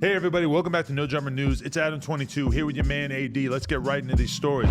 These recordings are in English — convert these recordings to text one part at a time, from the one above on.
Hey everybody, welcome back to No Drummer News. It's Adam22 here with your man AD. Let's get right into these stories.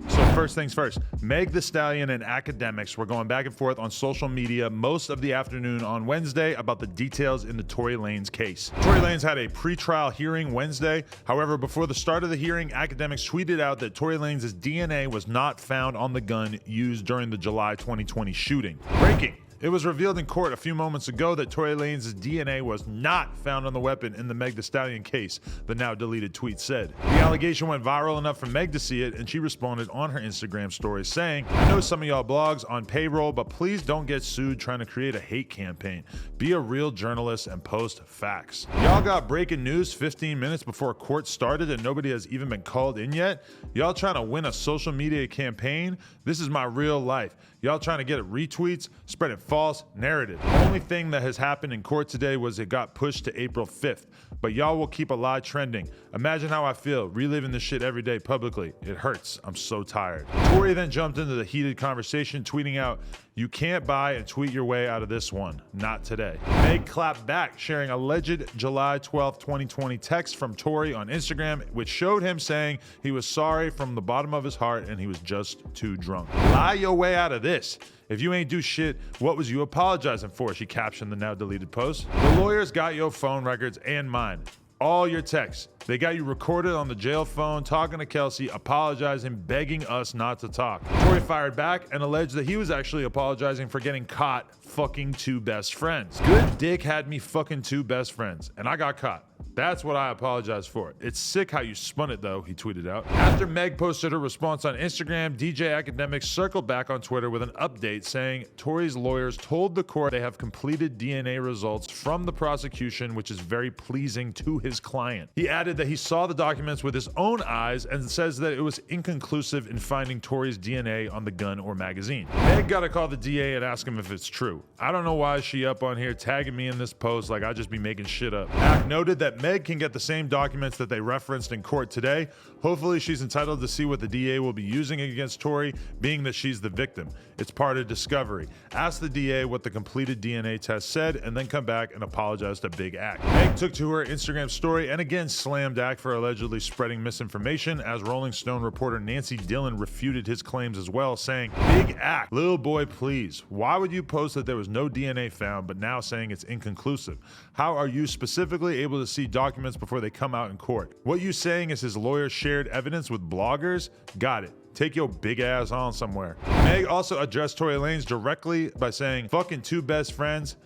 So first things first, Meg Thee Stallion and Akademiks were going back and forth on social media most of the afternoon on Wednesday about the details in the Tory Lanez case. Tory Lanez had a pre-trial hearing Wednesday. However, before the start of the hearing, Akademiks tweeted out that Tory Lanez's DNA was not found on the gun used during the July 2020 shooting. Breaking. It was revealed in court a few moments ago that Tory Lanez's DNA was not found on the weapon in the Meg Thee Stallion case, the now deleted tweet said. The allegation went viral enough for Meg to see it, and she responded on her Instagram story saying, "I know some of y'all blogs on payroll, but please don't get sued trying to create a hate campaign. Be a real journalist and post facts." Y'all got breaking news 15 minutes before court started and nobody has even been called in yet? Y'all trying to win a social media campaign? This is my real life. Y'all trying to get retweets, spreading false narrative. The only thing that has happened in court today was it got pushed to April 5th, but y'all will keep a lie trending. Imagine how I feel reliving this shit every day publicly. It hurts. I'm so tired. Tory then jumped into the heated conversation, tweeting out, "You can't buy and tweet your way out of this one. Not today." Meg clapped back, sharing alleged July 12, 2020 text from Tory on Instagram, which showed him saying he was sorry from the bottom of his heart and he was just too drunk. "Lie your way out of this. If you ain't do shit, what was you apologizing for?" she captioned the now deleted post. "The lawyers got your phone records and mine. All your texts. They got you recorded on the jail phone, talking to Kelsey, apologizing, begging us not to talk." Tory fired back and alleged that he was actually apologizing for getting caught fucking two best friends. "Good dick had me fucking two best friends, and I got caught. That's what I apologize for. It's sick how you spun it though," he tweeted out. After Meg posted her response on Instagram, DJ Akademiks circled back on Twitter with an update saying Tory's lawyers told the court they have completed DNA results from the prosecution, which is very pleasing to his client. He added that he saw the documents with his own eyes and says that it was inconclusive in finding Tory's DNA on the gun or magazine. Meg gotta call the DA and ask him if it's true. I don't know why she up on here tagging me in this post like I just be making shit up. Ak noted that Meg can get the same documents that they referenced in court today. Hopefully she's entitled to see what the DA will be using against Tory, being that she's the victim. It's part of discovery. Ask the DA what the completed DNA test said and then come back and apologize to Big Ak. Meg took to her Instagram story and again slammed Ak for allegedly spreading misinformation, as Rolling Stone reporter Nancy Dillon refuted his claims as well, saying, "Big Ak, little boy, please. Why would you post that there was no DNA found but now saying it's inconclusive? How are you specifically able to see documents before they come out in court? What you saying is his lawyer shared evidence with bloggers? Got it. Take your big ass on somewhere." Meg also addressed Tory Lanez directly by saying, "Fucking two best friends,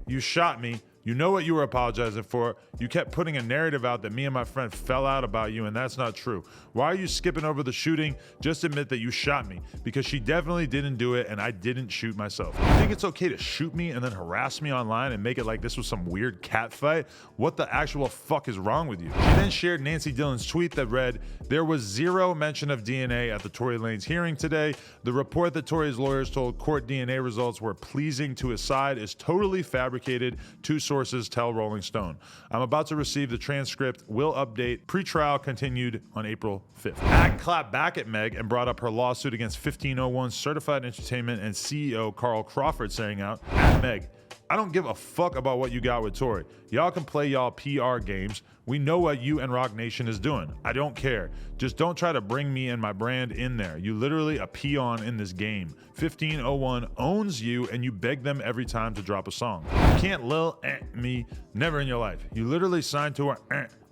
you shot me. You know what you were apologizing for. You kept putting a narrative out that me and my friend fell out about you, and that's not true. Why are you skipping over the shooting? Just admit that you shot me, because she definitely didn't do it and I didn't shoot myself. You think it's okay to shoot me and then harass me online and make it like this was some weird cat fight? What the actual fuck is wrong with you?" She then shared Nancy Dillon's tweet that read, "There was zero mention of DNA at the Tory Lanez hearing today. The report that Tory's lawyers told court DNA results were pleasing to his side is totally fabricated. Two sources tell Rolling Stone. I'm about to receive the transcript. Will update. Pre-trial continued on April 5th. Ak clapped back at Meg and brought up her lawsuit against 1501 Certified Entertainment and CEO Carl Crawford, saying out, "At Meg, I don't give a fuck about what you got with Tory. Y'all can play y'all PR games. We know what you and Rock Nation is doing. I don't care. Just don't try to bring me and my brand in there. You literally a peon in this game. 1501 owns you and you beg them every time to drop a song. You can't me, never in your life. You literally signed to a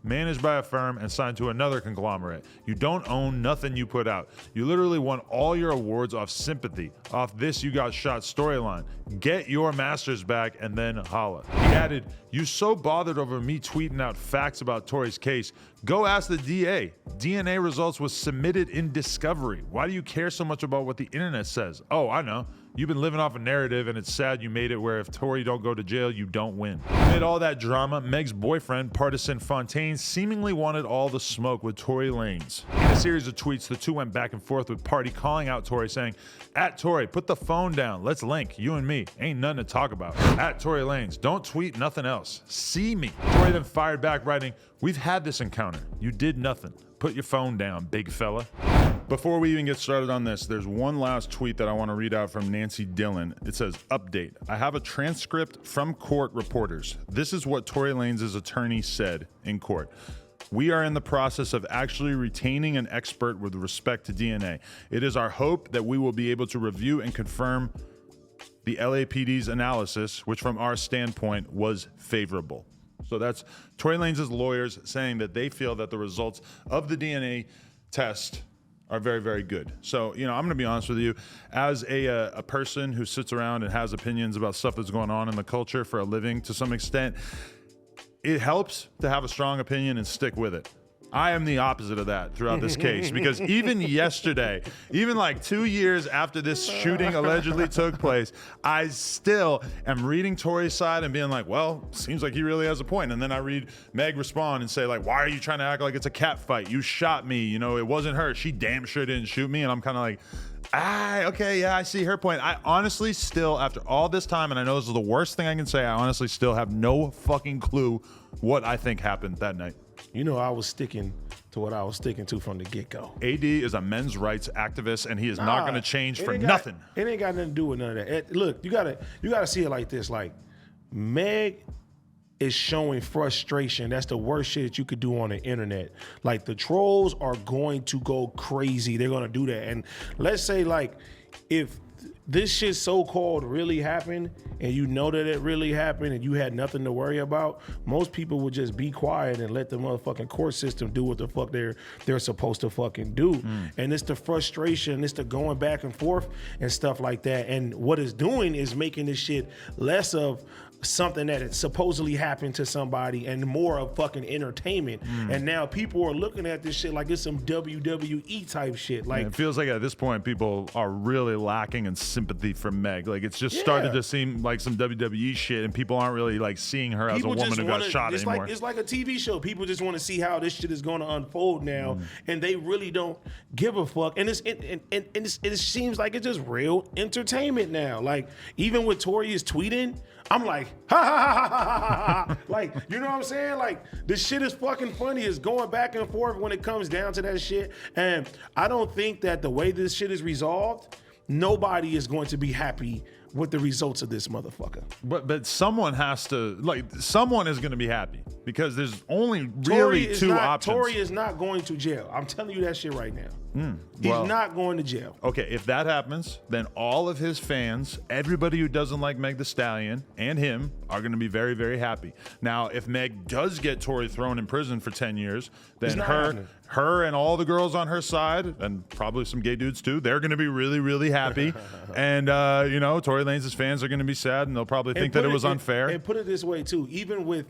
managed by a firm and signed to another conglomerate. You don't own nothing you put out. You literally won all your awards off sympathy, off this you got shot storyline. Get your masters back and then holla." He added, "You so bothered over me tweeting out facts about Tory's case. Go ask the DA. DNA results was submitted in discovery. Why do you care so much about what the internet says? Oh, I know. You've been living off a narrative and it's sad you made it where if Tory don't go to jail, you don't win." Amid all that drama, Meg's boyfriend, Partisan Fontaine, seemingly wanted all the smoke with Tory Lanez. In a series of tweets, the two went back and forth with Party calling out Tory saying, "At Tory, put the phone down. Let's link, you and me. Ain't nothing to talk about. At Tory Lanez, don't tweet nothing else. See me." Tory then fired back writing, "We've had this encounter. You did nothing. Put your phone down, big fella." Before we even get started on this, there's one last tweet that I want to read out from Nancy Dillon. It says, update. I have a transcript from court reporters. This is what Tory Lanez' attorney said in court. We are in the process of actually retaining an expert with respect to DNA. It is our hope that we will be able to review and confirm the LAPD's analysis, which from our standpoint was favorable. So that's Tory Lanez' lawyers saying that they feel that the results of the DNA test are very, very good. So, you know, I'm going to be honest with you. As a person who sits around and has opinions about stuff that's going on in the culture for a living to some extent, it helps to have a strong opinion and stick with it. I am the opposite of that throughout this case, because even yesterday, even like 2 years after this shooting allegedly took place, I still am reading Tory's side and being like, well, seems like he really has a point. And then I read Meg respond and say, like, why are you trying to act like it's a cat fight? You shot me. You know, it wasn't her. She damn sure didn't shoot me. And I'm kind of like, okay, yeah, I see her point. I honestly still, after all this time, and I know this is the worst thing I can say, I honestly still have no fucking clue what I think happened that night. You know, I was sticking to what I was sticking to from the get-go. AD is a men's rights activist, and he is not going to change for nothing. It ain't got nothing to do with none of that. Look, you gotta see it like this. Like, Meg is showing frustration. That's the worst shit that you could do on the internet. Like, the trolls are going to go crazy. They're going to do that. And let's say, like, if this shit so-called really happened and you know that it really happened and you had nothing to worry about, most people would just be quiet and let the motherfucking court system do what the fuck they're supposed to fucking do. And it's the frustration, it's the going back and forth and stuff like that. And what it's doing is making this shit less of something that it supposedly happened to somebody and more of fucking entertainment. And now people are looking at this shit like it's some WWE type shit. Like, it feels like at this point people are really lacking in sympathy for Meg. Like, it's just started to seem like some WWE shit, and people aren't really like seeing her as a woman who got shot anymore. It's like a TV show. People just want to see how this shit is going to unfold now, and they really don't give a fuck. And it seems like it's just real entertainment now. Like, even with Tory is tweeting, I'm like, ha ha ha ha ha ha ha. Like, you know what I'm saying? Like, this shit is fucking funny. It's going back and forth when it comes down to that shit. And I don't think that the way this shit is resolved, nobody is going to be happy with the results of this motherfucker. But someone has to, like, someone is going to be happy, because there's only really two options. Tory is not going to jail. I'm telling you that shit right now. He's not going to jail. Okay, if that happens, then all of his fans, everybody who doesn't like Meg the Stallion and him, are going to be very, very happy. Now, if Meg does get Tory thrown in prison for 10 years, then her and all the girls on her side, and probably some gay dudes too, they're going to be really, really happy. And, you know, Tory Lanez' fans are going to be sad, and they'll probably think that it was unfair. And put it this way too, even with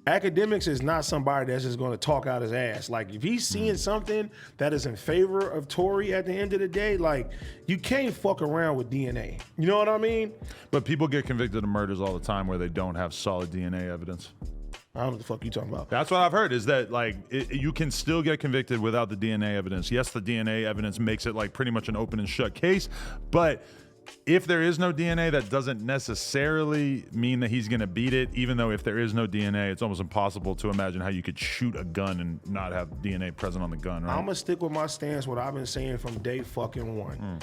Akademiks is not somebody that's just going to talk out his ass. Like, if he's seeing something that is in favor of Tory at the end of the day, like, you can't fuck around with DNA. You know what I mean? But people get convicted of murders all the time where they don't have solid DNA evidence. I don't know what the fuck you talking about. That's what I've heard, is that, like, you can still get convicted without the DNA evidence. Yes, the DNA evidence makes it, like, pretty much an open and shut case, but if there is no DNA, that doesn't necessarily mean that he's going to beat it, even though if there is no DNA, it's almost impossible to imagine how you could shoot a gun and not have DNA present on the gun, right? I'm going to stick with my stance, what I've been saying from day fucking one.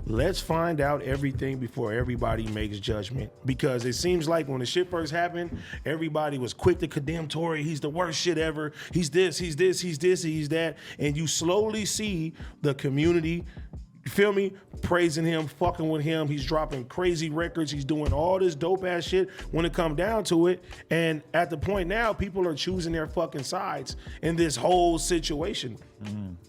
Let's find out everything before everybody makes judgment, because it seems like when the shit first happened, everybody was quick to condemn Tory. He's the worst shit ever. He's this, he's this, he's this, he's that. And you slowly see the community, you feel me, praising him, fucking with him. He's dropping crazy records. He's doing all this dope ass shit when it comes down to it. And at the point now, people are choosing their fucking sides in this whole situation.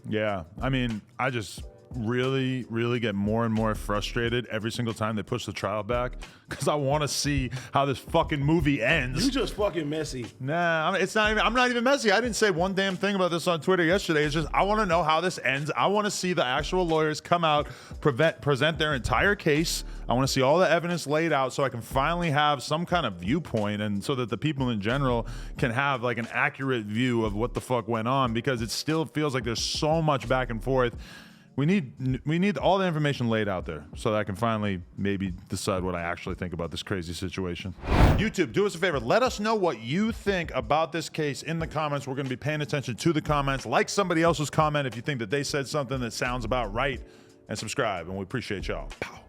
Yeah, I mean, I just really, really get more and more frustrated every single time they push the trial back, because I want to see how this fucking movie ends. You just fucking messy. Nah, it's not even. I'm not even messy. I didn't say one damn thing about this on Twitter yesterday. It's just I want to know how this ends. I want to see the actual lawyers come out, present their entire case. I want to see all the evidence laid out so I can finally have some kind of viewpoint, and so that the people in general can have like an accurate view of what the fuck went on, because it still feels like there's so much back and forth. We need all the information laid out there so that I can finally maybe decide what I actually think about this crazy situation. YouTube, do us a favor. Let us know what you think about this case in the comments. We're going to be paying attention to the comments. Like somebody else's comment if you think that they said something that sounds about right, and subscribe, and we appreciate y'all. Pow.